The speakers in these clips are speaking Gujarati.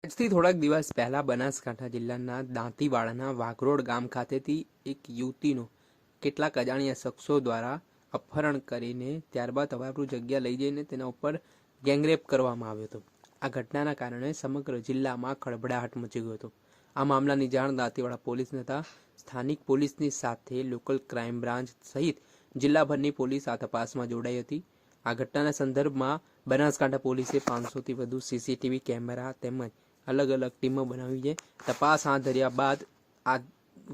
આજથી થોડાક દિવસ પહેલા બનાસકાંઠા જિલ્લાના દાંતીવાડાના વાઘરોડ ગામ ખાતેથી એક યુવતીનું કેટલાક અજાણ્યા શખ્સો દ્વારા અપહરણ કરીને ત્યારબાદ હવાપરું જગ્યા લઈ જઈને તેના ઉપર ગેંગરેપ કરવામાં આવ્યો હતો। આ ઘટનાના કારણે સમગ્ર જિલ્લામાં ખળભળાટ મચી ગયો હતો। આ મામલાની જાણ દાંતીવાડા પોલીસને થતાં સ્થાનિક પોલીસની સાથે લોકલ ક્રાઇમ બ્રાન્ચ સહિત જિલ્લાભરની પોલીસ આ તપાસમાં જોડાઈ હતી। આ ઘટનાના સંદર્ભમાં બનાસકાંઠા પોલીસે 500થી વધુ સીસીટીવી કેમેરા તેમજ अलग अलग टीमों बनावी है। तपास हाथ धर्या बाद आ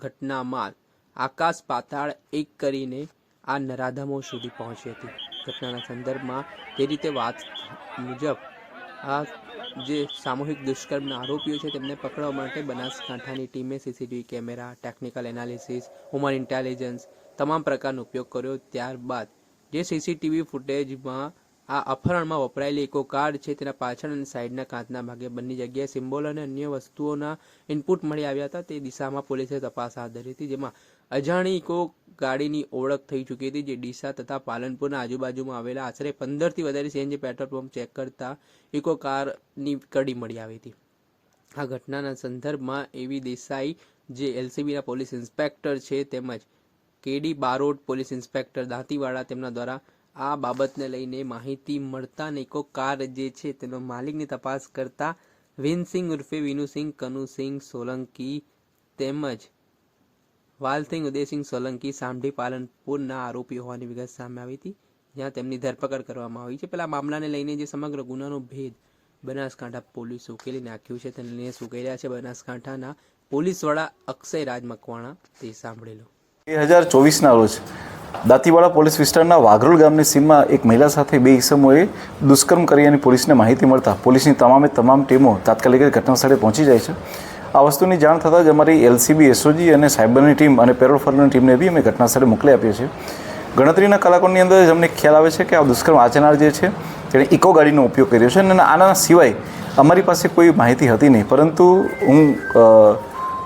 घटना में आकाश पाताल एक करीने आ नराधमों सुधी पहुंची थी। घटना संदर्भ में ते रीते बात मुजब आ जे सामूहिक दुष्कर्म आरोपीओ है तेमने पकड़वा माटे बनासकांठानी टीमे CCTV camera, technical analysis, human intelligence तमाम प्रकारનો ઉપયોગ કર્યો। ત્યારબાદ જે સીસીટીવી ફૂટેજમાં આ અપહરણમાં વપરાયેલી ઇકો કાર છે તેના પાછળ અને સાઈડના કાચના ભાગે બંને જગ્યાએ સિમ્બોલ અને અન્ય વસ્તુઓના ઇનપુટ મળી આવ્યા હતા। તે દિશામાં પોલીસે તપાસ હાથ ધરી હતી, જેમાં અજાણી ઇકો ગાડીની ઓળખ થઈ ચૂકી હતી, જે ડીસા તથા પાલનપુરના આજુબાજુમાં આવેલા આશરે 15થી વધારે સીએનજી પેટ્રોલ પંપ ચેક કરતા ઇકો કારની કડી મળી આવી હતી। આ ઘટનાના સંદર્ભમાં એવી દેસાઈ જે એલસીબીના પોલીસ ઇન્સ્પેક્ટર છે તેમજ કેડી બારોટ પોલીસ ઇન્સ્પેક્ટર દાંતીવાડા તેમના દ્વારા આ બાબતને લઈને માહિતી મળતા ઇકો કાર જે છે તેનો માલિકની તપાસ કરતા વિનસિંહ ઉર્ફે વિનુસિંહ કનુસિંહ સોલંકી તેમજ વાલસિંહ ઉદયસિંહ સોલંકી સામઢી પાલનપુરના આરોપી હોવાની વિગત સામે આવી હતી, જ્યાં તેમની ધરપકડ કરવામાં આવી છે। પેલા મામલાને લઈને જે સમગ્ર ગુનાનો ભેદ બનાસકાંઠા પોલીસ ઉકેલી નાખ્યું છે તેને લઈને શું કહી રહ્યા છે બનાસકાંઠાના પોલીસ વડા અક્ષય રાજ મકવાણા તે સાંભળી લો। 2024ના રોજ દાંતીવાડા પોલીસ વિસ્તારના વાઘરોડ ગામની સીમમાં એક મહિલા સાથે બે ઈસમોએ દુષ્કર્મ કર્યાની પોલીસને માહિતી મળતા પોલીસની તમામ ટીમો તાત્કાલિક ઘટનાસ્થળે પહોંચી જાય છે। આ વસ્તુની જાણ થતાં જ અમારી એલસીબી, એસઓજી અને સાયબરની ટીમ અને પેરોલ ફોર્સની ટીમને બી અમે ઘટનાસ્થળે મોકલી આપીએ છીએ। ગણતરીના કલાકોની અંદર જ અમને ખ્યાલ આવે છે કે આ દુષ્કર્મ આચરનાર જે છે તેણે ઇકો ગાડીનો ઉપયોગ કર્યો છે અને આના સિવાય અમારી પાસે કોઈ માહિતી હતી નહીં, પરંતુ હું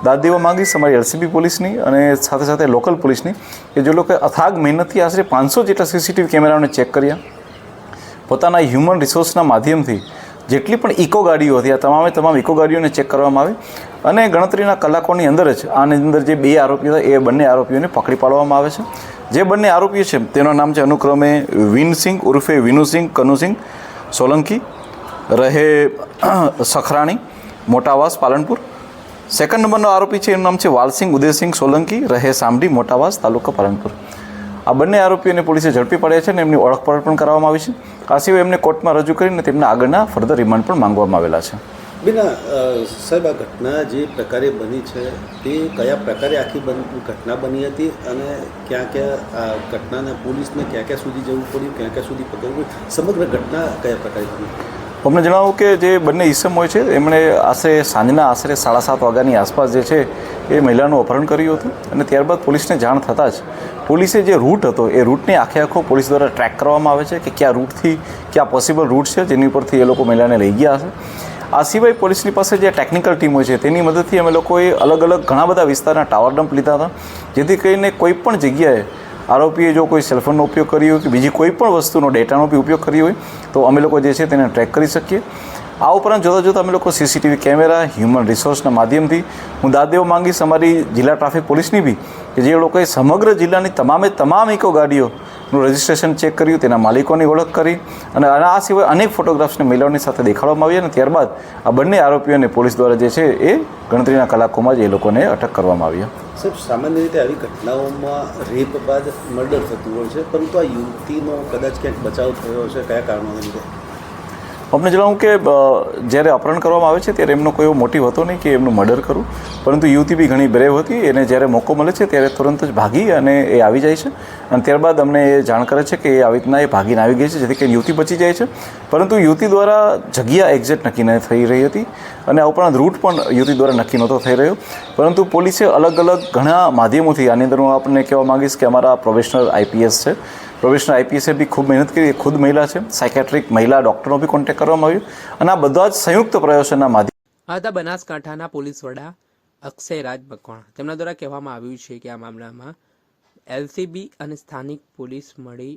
દાદ દેવા માંગીશ અમારી એલસીબી પોલીસની અને સાથે સાથે લોકલ પોલીસની કે જે લોકોએ અથાગ મહેનતથી આશરે 500 જેટલા સીસીટીવી કેમેરાઓને ચેક કર્યા, પોતાના હ્યુમન રિસોર્સના માધ્યમથી જેટલી પણ ઇકો ગાડીઓ હતી આ તમામ ઇકો ગાડીઓને ચેક કરવામાં આવી અને ગણતરીના કલાકોની અંદર જ આની અંદર જે બે આરોપીઓ હતા એ બંને આરોપીઓને પકડી પાડવામાં આવે છે। જે બંને આરોપીઓ છે તેનું નામ છે અનુક્રમે વિનસિંહ ઉર્ફે વિનુસિંહ કનુસિંહ સોલંકી, રહે સખરાણી, મોટાવાસ, પાલનપુર। સેકન્ડ નંબરનો આરોપી છે એનું નામ છે વાલસિંહ ઉદયસિંહ સોલંકી, રહે સામઢી, મોટાવાસ, તાલુકા પાલનપુર। આ બંને આરોપીઓને પોલીસે ઝડપી પાડ્યા છે અને એમની ઓળખપણ પણ કરવામાં આવી છે। આ સિવાય એમને કોર્ટમાં રજૂ કરીને તેમના આગળના ફર્ધર રિમાન્ડ પણ માંગવામાં આવેલા છે। બેના સાહેબ, આ ઘટના જે પ્રકારે બની છે તે કયા પ્રકારે આખી ઘટના બની હતી અને ક્યાં ક્યાં આ ઘટનાને પોલીસને ક્યાં સુધી જવું પડ્યું, ક્યાં સુધી પકડવું, સમગ્ર ઘટના કયા પ્રકારે બની? અમને જણાવું કે જે બંને ઈસમ હોય છે એમણે સાંજના આશરે 7:30 વાગ્યાની આસપાસ જે છે એ મહિલાનું અપહરણ કર્યું હતું અને ત્યારબાદ પોલીસને જાણ થતાં જ પોલીસે જે રૂટ હતો એ રૂટને આખો પોલીસ દ્વારા ટ્રેક કરવામાં આવે છે કે કયા રૂટથી કયા પોસિબલ રૂટ છે જેની ઉપરથી એ લોકો મહિલાને લઈ ગયા હશે। આ સિવાય પોલીસની પાસે જે ટેકનિકલ ટીમ હોય છે તેની મદદથી અમે લોકોએ અલગ અલગ ઘણા બધા વિસ્તારના ટાવર ડમ્પ લીધા હતા, જેથી કરીને કોઈ પણ જગ્યાએ આરોપીએ જો કોઈ સેલફોનનો ઉપયોગ કર્યો હોય કે બીજી કોઈ પણ વસ્તુનો ડેટાનો બી ઉપયોગ કર્યો હોય તો અમે લોકો જે છે તેને ટ્રેક કરી શકીએ। આ ઉપરાંત જોતાં અમે લોકો સીસીટીવી કેમેરા, હ્યુમન રિસોર્સના માધ્યમથી હું દાદ દેવા માંગીશ અમારી જિલ્લા ટ્રાફિક પોલીસની બી કે જે લોકોએ સમગ્ર જિલ્લાની તમામ ઇકો ગાડીઓનું રજિસ્ટ્રેશન ચેક કર્યું, તેના માલિકોની ઓળખ કરી અને આ સિવાય અનેક ફોટોગ્રાફ્સને મહિલાઓની સાથે દેખાડવામાં આવ્યા અને ત્યારબાદ આ બંને આરોપીઓને પોલીસ દ્વારા જે છે એ ગણતરીના કલાકોમાં જ એ લોકોને અટક કરવામાં આવ્યા। સાહેબ, સામાન્ય રીતે આવી ઘટનાઓમાં રેપ બાદ મર્ડર થતું હોય છે, પરંતુ આ યુવતીનો કદાચ ક્યાંક બચાવ થયો છે, કયા કારણોને લીધે? અમને જણાવું કે જ્યારે અપહરણ કરવામાં આવે છે ત્યારે એમનો કોઈ એવો મોટિવ હતો નહીં કે એમનું મર્ડર કરું, પરંતુ યુવતી બી ઘણી બ્રેવ હતી, એને જ્યારે મોકો મળે છે ત્યારે તુરંત જ ભાગી અને એ આવી જાય છે અને ત્યારબાદ અમને એ જાણ કરે છે કે એ આવી રીતના એ ભાગીને આવી ગઈ છે, જેથી કરીને યુવતી બચી જાય છે, પરંતુ યુવતી દ્વારા જગ્યા એક્ઝેક્ટ નક્કી ન થઈ રહી હતી અને આ ઉપરાંત રૂટ પણ યુવતી દ્વારા નક્કી નહોતો થઈ રહ્યો, પરંતુ પોલીસે અલગ અલગ ઘણા માધ્યમોથી આની અંદર હું આપણને કહેવા માગીશ કે અમારા પ્રોફેશનલ આઈપીએસ છે, પ્રોફેશનલ આઈપીએસે બી ખૂબ મહેનત કરી, ખુદ મહિલા છે, સાયકેટ્રિક મહિલા ડૉક્ટરનો બી કોન્ટેક્ટ કરવામાં આવ્યો અને આ બધા જ સંયુક્ત પ્રયાસોના માધ્યમ આ હતા બનાસકાંઠાના પોલીસ વડા અક્ષય રાજ મકવાણા। તેમના દ્વારા કહેવામાં આવ્યું છે કે આ મામલામાં એલસીબી અને સ્થાનિક પોલીસ મળી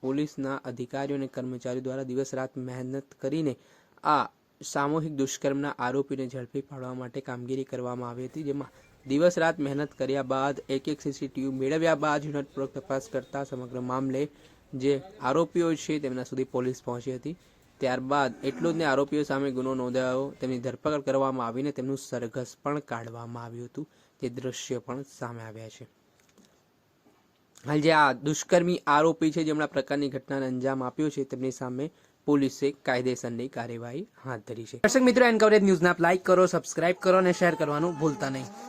પોલીસના અધિકારીઓ અને કર્મચારીઓ દ્વારા દિવસ રાત મહેનત કરીને આ સામૂહિક દુષ્કર્મના આરોપીને ઝડપી પાડવા માટે કામગીરી કરવામાં આવી હતી, જેમાં દિવસ રાત મહેનત કર્યા બાદ એક સીસીટીવી મેળવ્યા બાદ ઝીણવટપૂર્વક તપાસ કરતા સમગ્ર મામલે જે આરોપીઓ છે તેમના સુધી પોલીસ પહોંચી હતી. ત્યારબાદ એટલું જ ને, આરોપીઓ સામે ગુનો નોંધાયો, તેમની ધરપકડ કરવામાં આવીને તેમનું સરઘસ પણ કાઢવામાં આવ્યું હતું. તે દ્રશ્યો પણ સામે આવ્યા છે. હાલ જે આ દુષ્કર્મી આરોપી છે, જેમણે આ પ્રકારની ઘટનાને અંજામ આપ્યો છે, તેમની સામે પોલીસે કાયદેસરની કાર્યવાહી હાથ ધરી છે. દર્શક મિત્રો, એનકવરેજ ન્યૂઝને આપ લાઇક કરો, સબસ્ક્રાઇબ કરો અને શેર કરવાનું ભૂલતા નહીં.